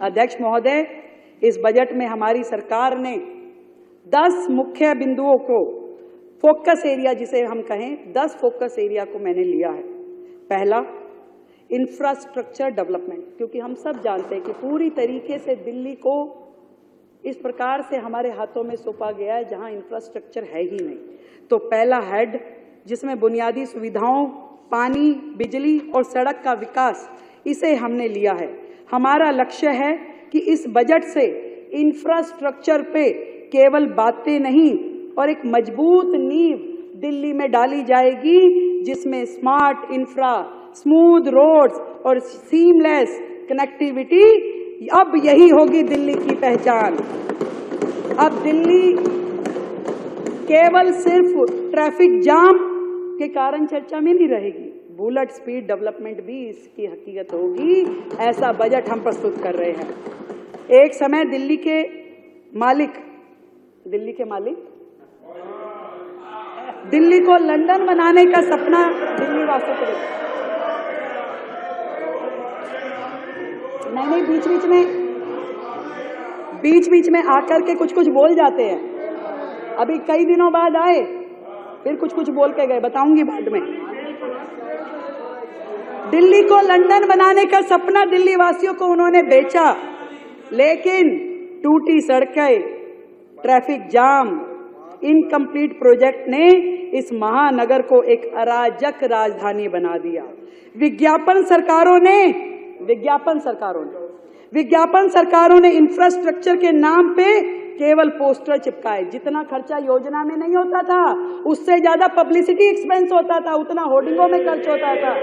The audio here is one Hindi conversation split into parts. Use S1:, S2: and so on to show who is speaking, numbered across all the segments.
S1: अध्यक्ष महोदय, इस बजट में हमारी सरकार ने 10 मुख्य बिंदुओं को, फोकस एरिया जिसे हम कहें, 10 फोकस एरिया को मैंने लिया है। पहला, इंफ्रास्ट्रक्चर डेवलपमेंट, क्योंकि हम सब जानते हैं कि पूरी तरीके से दिल्ली को इस प्रकार से हमारे हाथों में सौंपा गया है जहां इंफ्रास्ट्रक्चर है ही नहीं। तो पहला हेड, जिसमें बुनियादी सुविधाओं, पानी, बिजली और सड़क का विकास, इसे हमने लिया है। हमारा लक्ष्य है कि इस बजट से इंफ्रास्ट्रक्चर पे केवल बातें नहीं और एक मजबूत नींव दिल्ली में डाली जाएगी, जिसमें स्मार्ट इंफ्रा, स्मूथ रोड्स और सीमलेस कनेक्टिविटी, अब यही होगी दिल्ली की पहचान। अब दिल्ली केवल सिर्फ ट्रैफिक जाम के कारण चर्चा में नहीं रहेगी, बुलेट स्पीड डेवलपमेंट भी इसकी हकीकत होगी। ऐसा बजट हम प्रस्तुत कर रहे हैं। एक समय दिल्ली के मालिक दिल्ली को लंदन बनाने का सपना दिल्ली वासियों को, नहीं, बीच बीच में आकर के कुछ बोल जाते हैं। अभी कई दिनों बाद आए, फिर कुछ बोल के गए, बताऊंगी बाद में। दिल्ली को लंदन बनाने का सपना दिल्ली वासियों को उन्होंने बेचा, लेकिन टूटी सड़कें, ट्रैफिक जाम, इनकम्प्लीट प्रोजेक्ट ने इस महानगर को एक अराजक राजधानी बना दिया। विज्ञापन सरकारों ने इंफ्रास्ट्रक्चर के नाम पे केवल पोस्टर चिपकाए। जितना खर्चा योजना में नहीं होता था, उससे ज्यादा पब्लिसिटी एक्सपेंस होता था, उतना होर्डिंगों में खर्च होता था,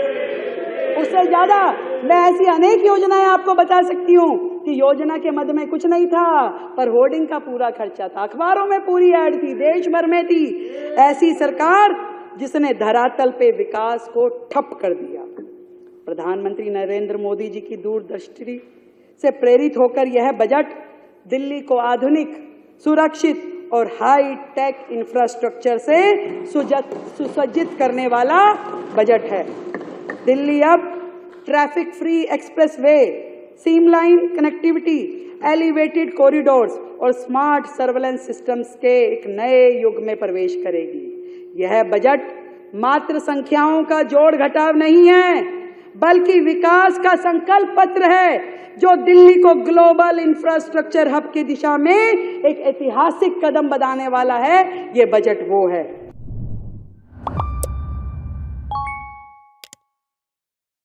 S1: उससे ज्यादा। मैं ऐसी अनेक योजनाएं आपको बता सकती हूँ कि योजना के मद में कुछ नहीं था, पर होर्डिंग का पूरा खर्चा था, अखबारों में पूरी ऐड थी, देश भर में थी। ऐसी सरकार जिसने धरातल पे विकास को ठप कर दिया। प्रधानमंत्री नरेंद्र मोदी जी की दूरदृष्टि से प्रेरित होकर यह बजट दिल्ली को आधुनिक, सुरक्षित और हाई टेक इंफ्रास्ट्रक्चर से सुसज्जित करने वाला बजट है। दिल्ली अब traffic free expressway, seamless connectivity, elevated corridors और स्मार्ट सर्वेलेंस सिस्टम्स के एक नए युग में प्रवेश करेगी। यह बजट मात्र संख्याओं का जोड़ घटाव नहीं है, बल्कि विकास का संकल्प पत्र है, जो दिल्ली को ग्लोबल इंफ्रास्ट्रक्चर हब की दिशा में एक ऐतिहासिक कदम बढ़ाने वाला है। ये बजट वो है।